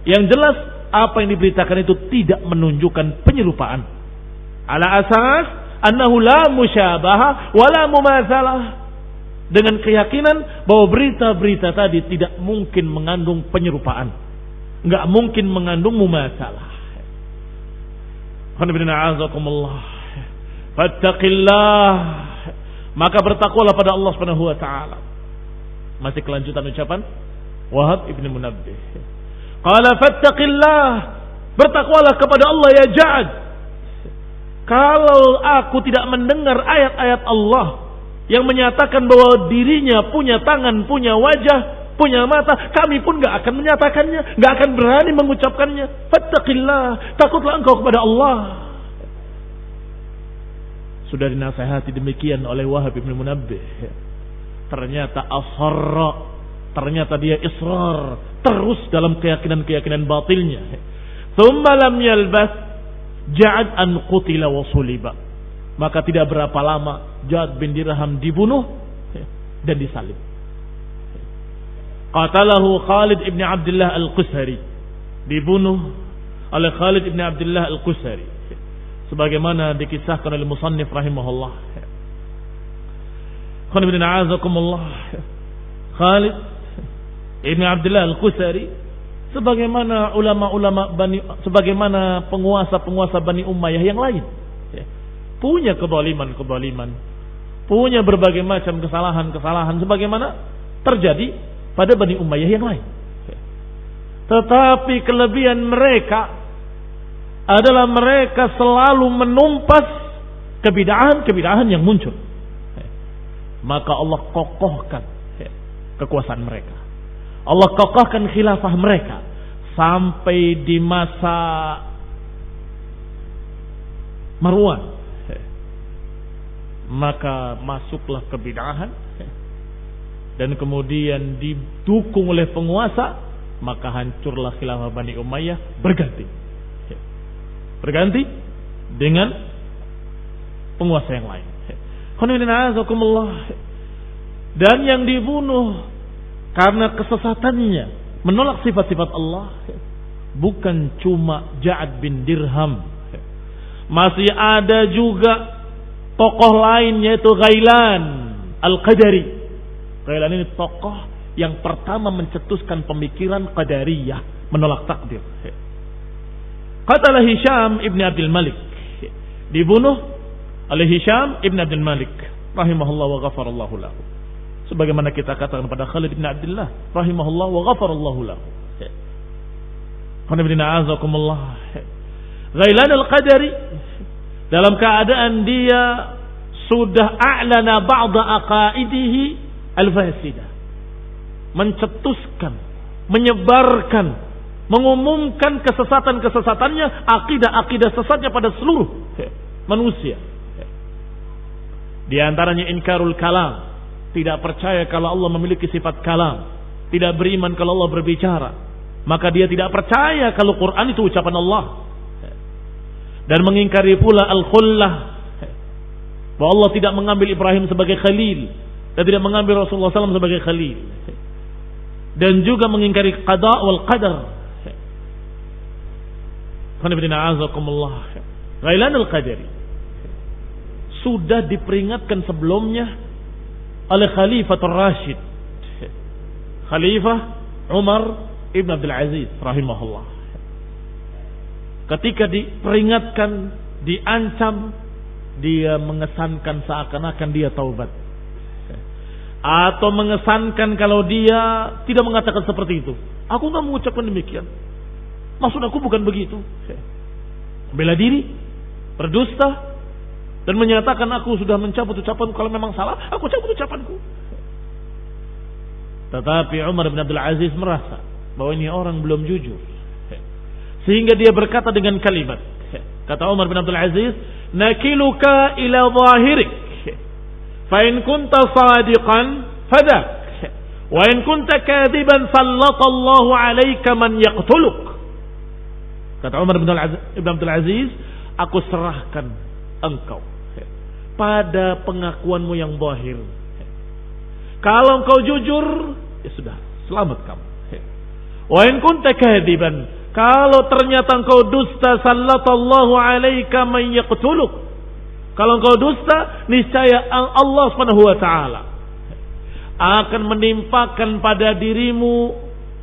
Yang jelas apa yang diberitakan itu tidak menunjukkan penyerupaan. Ala asas annahu la musyabaha wa la mumatsalah, dengan keyakinan bahwa berita-berita tadi tidak mungkin mengandung penyerupaan, enggak mungkin mengandung mumatsalah. Fattaqillah, maka bertakwalah pada Allah Subhanahu wa taala. Masih kelanjutan ucapan Wahab ibn Munabbih. Qala fattaqillah, bertakwalah kepada Allah ya Ja'ad. Kalau aku tidak mendengar ayat-ayat Allah yang menyatakan bahwa dirinya punya tangan, punya wajah, punya mata, kami pun gak akan menyatakannya, gak akan berani mengucapkannya. Fattaqillah, takutlah engkau kepada Allah. Sudah dinasihati demikian oleh Wahab ibn Munabbih. Ternyata asharra, ternyata dia israr terus dalam keyakinan-keyakinan batilnya. Tsumma lam yalbas Ja'ad an qutila wa suliba, maka tidak berapa lama Ja'ad bin Dirham dibunuh dan disalib. Qatalahu Khalid ibn Abdullah al-Qusari, dibunuh oleh Khalid ibn Abdullah al-Qusari, sebagaimana dikisahkan oleh musannif rahimahullah. Khalid ibn Abdullah al-Qusari, sebagaimana ulama-ulama sebagaimana penguasa-penguasa Bani Umayyah yang lain, punya kezaliman-kezaliman, punya berbagai macam kesalahan-kesalahan sebagaimana terjadi pada Bani Umayyah yang lain. Tetapi kelebihan mereka adalah mereka selalu menumpas kebid'ahan-kebid'ahan yang muncul. Maka Allah kokohkan kekuasaan mereka, Allah kokohkan khilafah mereka sampai di masa Marwan. Maka masuklah kebid'ahan, dan kemudian didukung oleh penguasa, maka hancurlah khilafah Bani Umayyah, berganti dengan penguasa yang lain. Dan yang dibunuh karena kesesatannya menolak sifat-sifat Allah bukan cuma Ja'ad bin Dirham, masih ada juga tokoh lain yaitu Ghailan Al-Qadari. Ghailan ini tokoh yang pertama mencetuskan pemikiran Qadariyah, menolak takdir. Qatala Hisham ibn Abdul Malik, dibunuh oleh Hisham ibn Abdul Malik rahimahullah wa ghafarallahu lahu. Sebagaimana kita katakan pada Khalid bin Abdullah rahimahullah wa ghafarallahu lahu. Ghailan al-Qadari dalam keadaan dia sudah a'lana ba'da aqaidihi al-fasidah, mencetuskan, menyebarkan, mengumumkan kesesatan-kesesatannya, akidah-akidah sesatnya pada seluruh manusia. Di antaranya inkarul kalam, tidak percaya kalau Allah memiliki sifat kalam, tidak beriman kalau Allah berbicara, maka dia tidak percaya kalau Quran itu ucapan Allah. Dan mengingkari pula al-khullah, bahwa Allah tidak mengambil Ibrahim sebagai khalil dan tidak mengambil Rasulullah SAW sebagai khalil. Dan juga mengingkari qada wal qadar. Ghailan al-Qadari sudah diperingatkan sebelumnya oleh Khalifatul Rashid, Khalifah Umar ibn Abdul Aziz rahimahullah. Ketika diperingatkan, diancam, dia mengesankan seakan-akan dia taubat, atau mengesankan kalau dia tidak mengatakan seperti itu. Aku enggak mengucapkan demikian, maksud aku bukan begitu. Bela diri, berdusta, dan menyatakan aku sudah mencabut ucapanku. Kalau memang salah, aku cabut ucapanku. Tetapi Umar bin Abdul Aziz merasa bahwa ini orang belum jujur, sehingga dia berkata dengan kalimat, kata Umar bin Abdul Aziz, nakiluka ila zahirik, fa in kunta sadiqan fadak, wa in kunta kadiban sallatallahu alayka man yaqtuluk. Kata Umar bin Abdul Aziz, aku serahkan engkau pada pengakuanmu yang zahir. Kalau engkau jujur, ya sudah, selamat kamu. Wa in kunta kadiban, kalau ternyata engkau dusta, sallatallahu alaika man yaqtuluk. Kalau engkau dusta, niscaya Allah Subhanahu wa taala akan menimpakan pada dirimu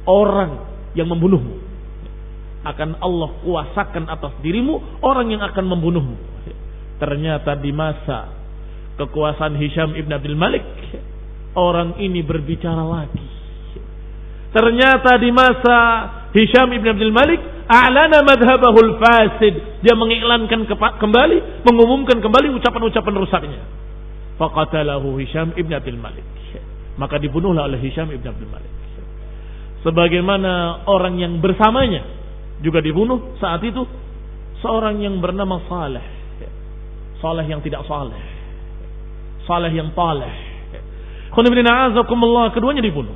orang yang membunuhmu. Akan Allah kuasakan atas dirimu orang yang akan membunuhmu. Ternyata di masa kekuasaan Hisham ibn Abdul Malik, orang ini berbicara lagi. Ternyata di masa Hisham ibn Abdul Malik, a'lana madhabahul fasid, dia mengiklankan kembali, mengumumkan kembali ucapan-ucapan rusaknya. Faqatalahu Hisham ibn Abdul Malik, maka dibunuhlah oleh Hisham ibn Abdul Malik. Sebagaimana orang yang bersamanya juga dibunuh saat itu, seorang yang bernama Saleh, Saleh yang tidak saleh, Saleh yang taleh. Keduanya dibunuh.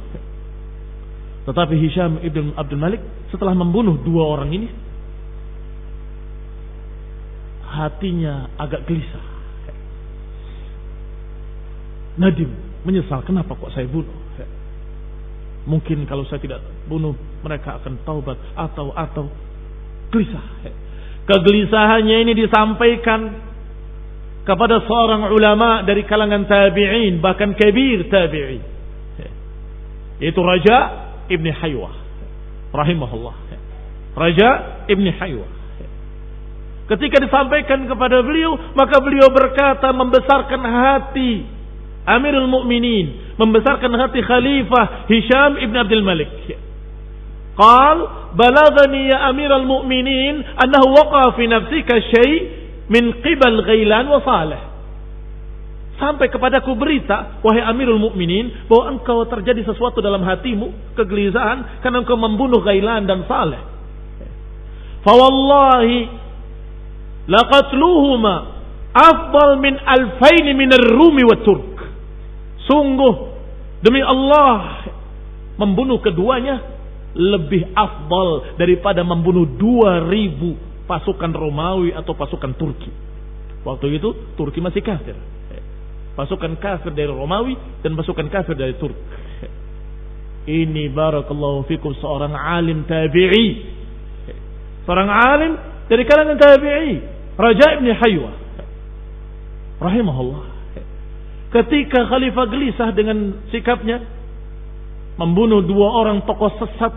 Tetapi Hisham ibn Abdul Malik setelah membunuh dua orang ini, hatinya agak gelisah, nadim, menyesal, kenapa kok saya bunuh? Mungkin kalau saya tidak bunuh, mereka akan taubat atau gelisah. Kegelisahannya ini disampaikan kepada seorang ulama dari kalangan tabi'in, bahkan kabir tabi'in, yaitu Raja ibn Haywah rahimahullah. Raja ibn Haywah ketika disampaikan kepada beliau, maka beliau berkata, membesarkan hati Amirul Mukminin, membesarkan hati Khalifah Hisham ibn Abdul Malik. Qal balagani ya Amirul Mukminin annahu waqa fi nafsika syai' min qibal Ghailan wa Saleh. Sampai kepadaku berita, wahai Amirul Mukminin, bahwa engkau terjadi sesuatu dalam hatimu, kegelisahan karena engkau membunuh Ghailan dan Saleh. Fa wallahi laqatluhuma afdal min alfain min ar-Rumi wa Turk. Sungguh demi Allah, membunuh keduanya lebih afdal daripada membunuh 2000 pasukan Romawi atau pasukan Turki. Waktu itu Turki masih kafir. Pasukan kafir dari Romawi dan pasukan kafir dari Turki. Ini barakallahu fikum seorang alim tabi'i. Seorang alim dari kalangan tabi'i, Raja ibn Haywah rahimahullah. Ketika Khalifah gelisah dengan sikapnya, membunuh dua orang tokoh sesat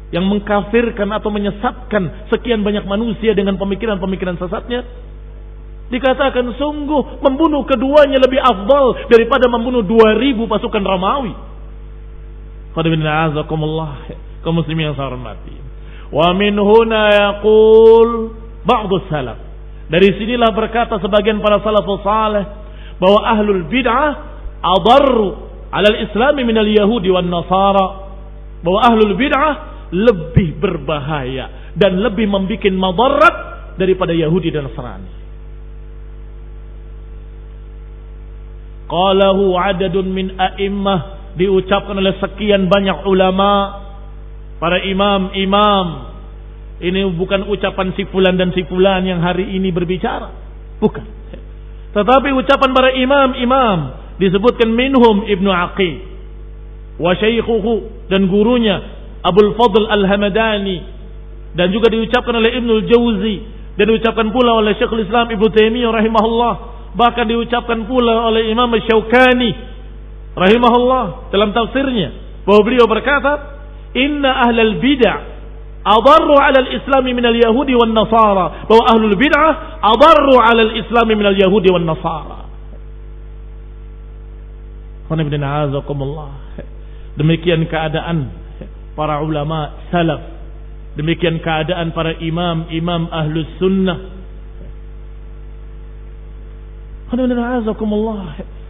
yang mengkafirkan atau menyesatkan sekian banyak manusia dengan pemikiran-pemikiran sesatnya, Dikatakan sungguh membunuh keduanya lebih afdal daripada membunuh 2000 pasukan Romawi. Qadibina azakumullah, kaum muslimin yang saya hormati. Wa min huna yaqul ba'du salaf. Dari sinilah berkata sebagian para salafus saleh bahwa ahlul bid'ah adarru 'ala al-islam min al-yahudi wan nasara. Bahwa ahlul bid'ah lebih berbahaya dan lebih membuat madarat daripada Yahudi dan Nasrani. Qalahu 'adadun min a'immah, diucapkan oleh sekian banyak ulama, para imam-imam. Ini bukan ucapan si fulan dan si fulan yang hari ini berbicara, bukan. Tetapi ucapan para imam-imam, disebutkan minhum Ibnu Aqil wa syaikhuhu, dan gurunya Abul Fadl Al-Hamadani, dan juga diucapkan oleh Ibnu Jauzi, dan diucapkan pula oleh Syekhul Islam Ibnu Taimiyah rahimahullah, bahkan diucapkan pula oleh Imam Syaukani rahimahullah dalam tafsirnya, bahwa beliau berkata, inna ahlal bid'ah adarru 'ala al-islam min al-yahudi wan nasara, bahwa ahlul bid'ah adarru 'ala al-islam min al-yahudi wan nasara. Demikian keadaan para ulama salaf, demikian keadaan para imam-imam ahlus sunnah.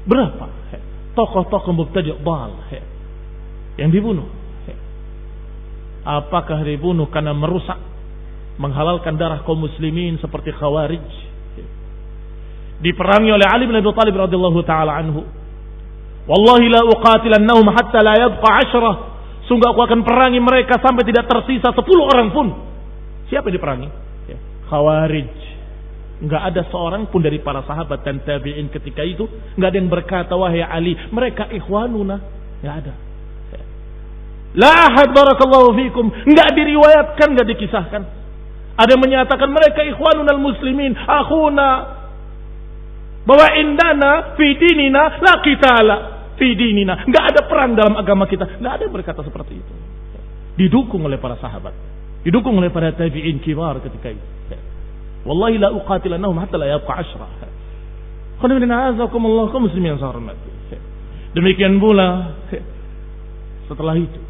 Berapa tokoh-tokoh mubtadi' dhal yang dibunuh? Apakah dibunuh karena merusak, menghalalkan darah kaum muslimin seperti Khawarij? Diperangi oleh Ali bin Abi Thalib radhiyallahu taala anhu. Wallahi la uqatilannahum hatta la yabqa 10. Sungguh aku akan perangi mereka sampai tidak tersisa 10 orang pun. Siapa yang diperangi? Khawarij. Enggak ada seorang pun dari para sahabat dan tabi'in ketika itu, enggak ada yang berkata, wahai Ali, mereka ikhwanuna. Enggak ada. La ahad barakallahu fikum. Enggak diriwayatkan, enggak dikisahkan. Ada yang menyatakan mereka ikhwanunal muslimin, akhuna, bahwa indana fi dinina la qitala fi dinina. Enggak ada perang dalam agama kita. Enggak ada yang berkata seperti itu. Didukung oleh para sahabat, didukung oleh para tabi'in kibar ketika itu. Wallahi la uqatilannahum hatta la yabqa 10. Qadibina azakumullah, kaum muslimin yang saya hormati. Demikian pula setelah itu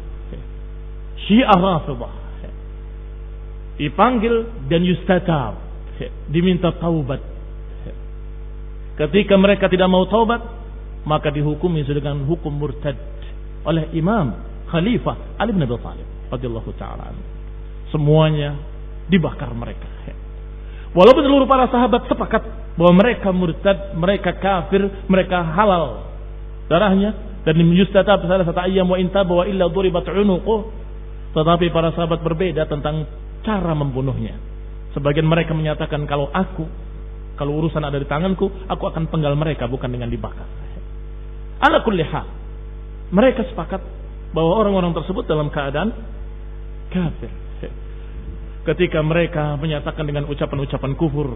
Syiah Rafidhah dipanggil dan yustatab, diminta taubat. Ketika mereka tidak mau taubat, maka dihukumi dengan hukum murtad oleh Imam Khalifah Ali bin Abi Thalib radhiyallahu taala. Semuanya dibakar mereka. Walaupun seluruh para sahabat sepakat bahwa mereka murtad, mereka kafir, mereka halal darahnya, dan yustatab salah satu ayyam wa intaba wa illa duribat unuquh. Tetapi para sahabat berbeda tentang cara membunuhnya. Sebagian mereka menyatakan, kalau urusan ada di tanganku, aku akan penggal mereka bukan dengan dibakar. Ala kulli hal, mereka sepakat bahwa orang-orang tersebut dalam keadaan kafir. Ketika mereka menyatakan dengan ucapan-ucapan kufur,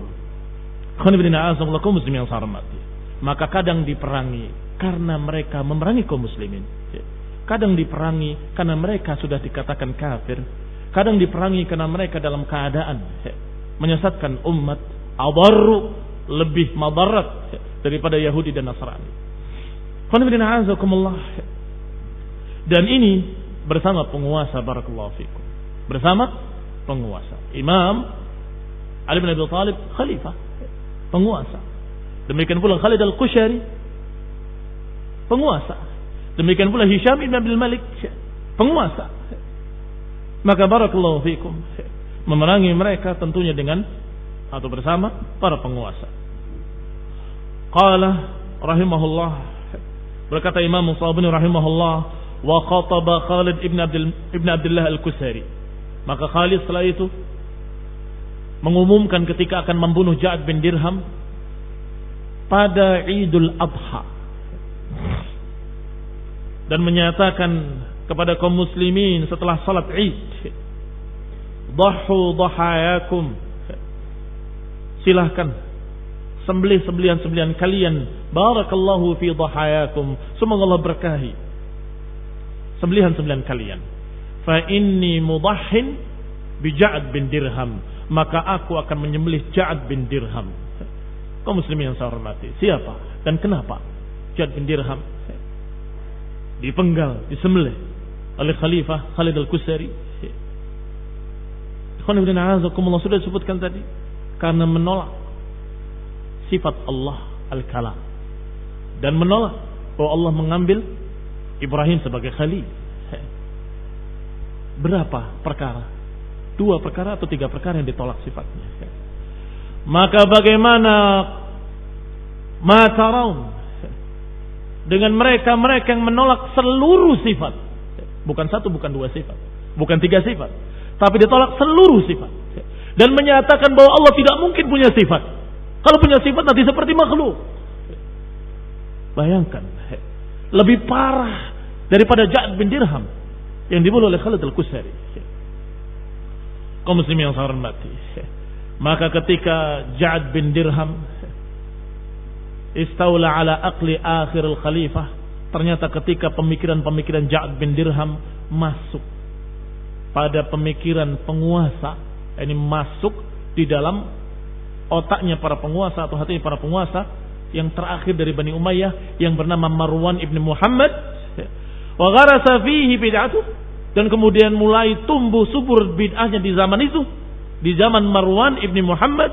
maka kadang diperangi karena mereka memerangi kaum muslimin. Kadang diperangi karena mereka sudah dikatakan kafir. Kadang diperangi karena mereka dalam keadaan menyesatkan umat, adarru, lebih madarat daripada Yahudi dan Nasrani. Dan ini bersama penguasa, barakallahu fikum, bersama penguasa. Imam Ali bin Abi Thalib khalifah, penguasa. Demikian pula Khalid Al-Qushari, penguasa. Demikian pula Hisham ibn Abdul Malik, penguasa. Maka barakallahu fikum, memerangi mereka tentunya dengan atau bersama para penguasa. Qala rahimahullah, berkata Imam Musabini rahimahullah, wa khataba Khalid ibn Abdullah Al-Qusari. Maka Khalid setelah itu mengumumkan ketika akan membunuh Ja'ad bin Dirham pada Idul Adha, dan menyatakan kepada kaum muslimin setelah salat Id, dhahu dhahayakum, silahkan sembelih sembelihan kalian, barakallahu fi dhahayakum, semoga Allah berkahi sembelihan kalian. Fa inni mudahhin bi Ja'ad bin Dirham, maka aku akan menyembelih Ja'ad bin Dirham. Kaum muslimin yang saya hormati, siapa dan kenapa Ja'ad bin Dirham dipenggal, disembelih oleh Khalifah Khalid Al-Qusari? Sudah disebutkan tadi, karena menolak sifat Allah Al-Kalam dan menolak bahwa Allah mengambil Ibrahim sebagai Khalil. Berapa perkara? 2 perkara atau 3 perkara yang ditolak sifatnya. Maka bagaimana mataraun dengan mereka yang menolak seluruh sifat, bukan 1, bukan 2 sifat, bukan 3 sifat, tapi ditolak seluruh sifat dan menyatakan bahwa Allah tidak mungkin punya sifat. Kalau punya sifat nanti seperti makhluk. Bayangkan, lebih parah daripada Ja'ad bin Dirham yang dibunuh oleh Khalid Al-Qusari. Kaum muslimin yang saya hormati, maka ketika Ja'ad bin Dirham istaula ala aqli akhirul khalifah, ternyata ketika pemikiran-pemikiran Ja'ad bin Dirham masuk pada pemikiran penguasa, ini masuk di dalam otaknya para penguasa atau hatinya para penguasa yang terakhir dari Bani Umayyah yang bernama Marwan ibn Muhammad, wa gharasa fihi bid'atuh, dan kemudian mulai tumbuh subur bid'ahnya di zaman itu, di zaman Marwan ibn Muhammad,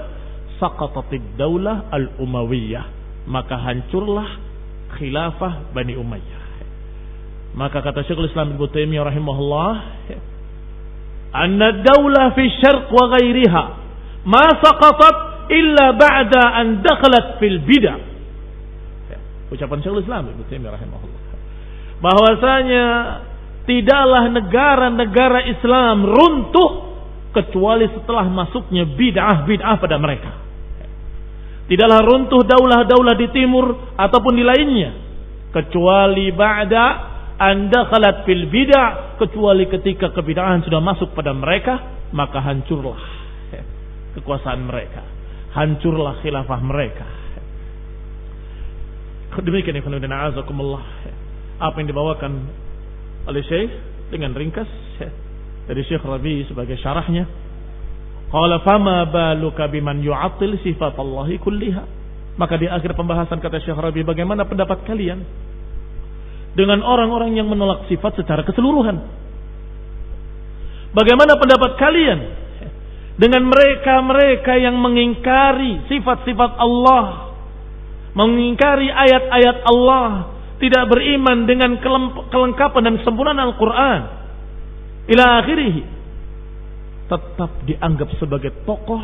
saqatatid daulah al-Umayyah, maka hancurlah khilafah Bani Umayyah. Maka kata Syekhul Islam Ibnu Taimiyah rahimahullah, anna daulah fi syarq wa ghairiha ma saqatat illa ba'da an dakhalat fil bid'ah. Ucapan Syekhul Islam Ibnu Taimiyah rahimahullah, bahwasanya tidaklah negara-negara Islam runtuh kecuali setelah masuknya bid'ah pada mereka. Tidaklah runtuh daulah-daulah di timur ataupun di lainnya kecuali ba'da an dakhalat fil bid'ah, kecuali ketika kebid'ahan sudah masuk pada mereka, maka hancurlah kekuasaan mereka, hancurlah khilafah mereka. Demikian ikhwan dan a'azakumullah apa yang dibawakan oleh Syekh dengan ringkas dari Syekh Rabi sebagai syarahnya. Qala fama baluka biman yu'attil sifat Allahi kulliha. Maka di akhir pembahasan kata Syekh Rabi, bagaimana pendapat kalian dengan orang-orang yang menolak sifat secara keseluruhan? Bagaimana pendapat kalian dengan mereka-mereka yang mengingkari sifat-sifat Allah, mengingkari ayat-ayat Allah, tidak beriman dengan kelengkapan dan kesempurnaan Al-Quran ila akhirih, tetap dianggap sebagai tokoh,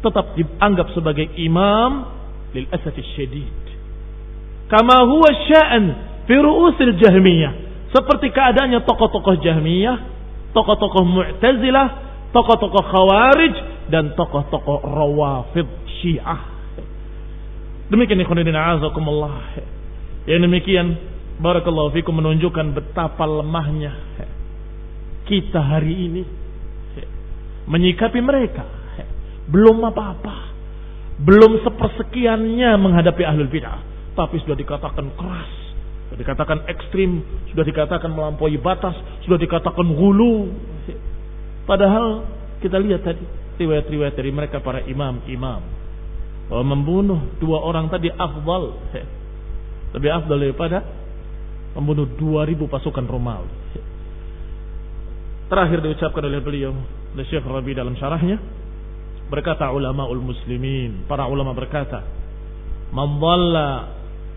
tetap dianggap sebagai imam, lil asafis syadid, kama huwa sya'an fi ru'usil Jahmiyah, seperti keadaannya tokoh-tokoh Jahmiyah, tokoh-tokoh Mu'tazilah, tokoh-tokoh Khawarij, dan tokoh-tokoh Rawafid Syiah. Demikian ikhwanuddin a'azakumullah. Yang demikian barakallahu fikum menunjukkan betapa lemahnya kita hari ini menyikapi mereka. Belum apa-apa, belum sepersekiannya menghadapi ahlul bid'ah, tapi sudah dikatakan keras, sudah dikatakan ekstrim, sudah dikatakan melampaui batas, sudah dikatakan ghulu. Padahal kita lihat tadi riwayat-riwayat dari mereka para imam-imam bahwa membunuh 2 orang tadi afdal, lebih afdal daripada membunuh 2000 pasukan Romawi. Terakhir diucapkan oleh beliau, oleh Syekh Rabi dalam syarahnya, berkata ulamaul muslimin, para ulama berkata, man dhalla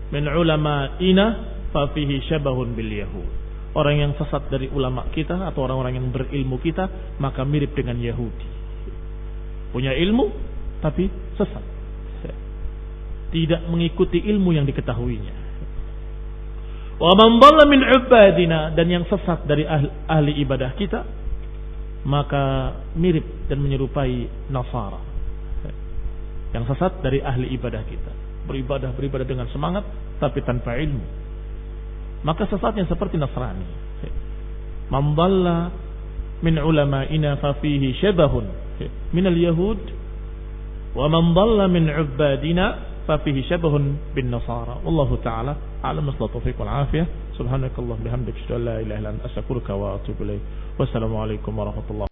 min ulama'ina fa fihi syabahun bil yahud. Orang yang sesat dari ulama kita atau orang-orang yang berilmu kita, maka mirip dengan Yahudi. Punya ilmu tapi sesat, tidak mengikuti ilmu yang diketahuinya. Wa man dhalla min ubadina, dan yang sesat dari ahli ibadah kita, maka mirip dan menyerupai Nasara. Yang sesat dari ahli ibadah kita, beribadah dengan semangat tapi tanpa ilmu, maka sesatnya seperti Nasrani. Man dhalla min ulama'ina fa fihi syabahun min al-yahud, wa man dhalla min ubadina ففيه شبه بالنصارى. والله تعالى أعلم. التوفيق والعافية. سبحانك اللهم وبحمدك أشهد أن لا إله إلا أنت أستغفرك وأتوب إليك. والسلام عليكم ورحمة الله.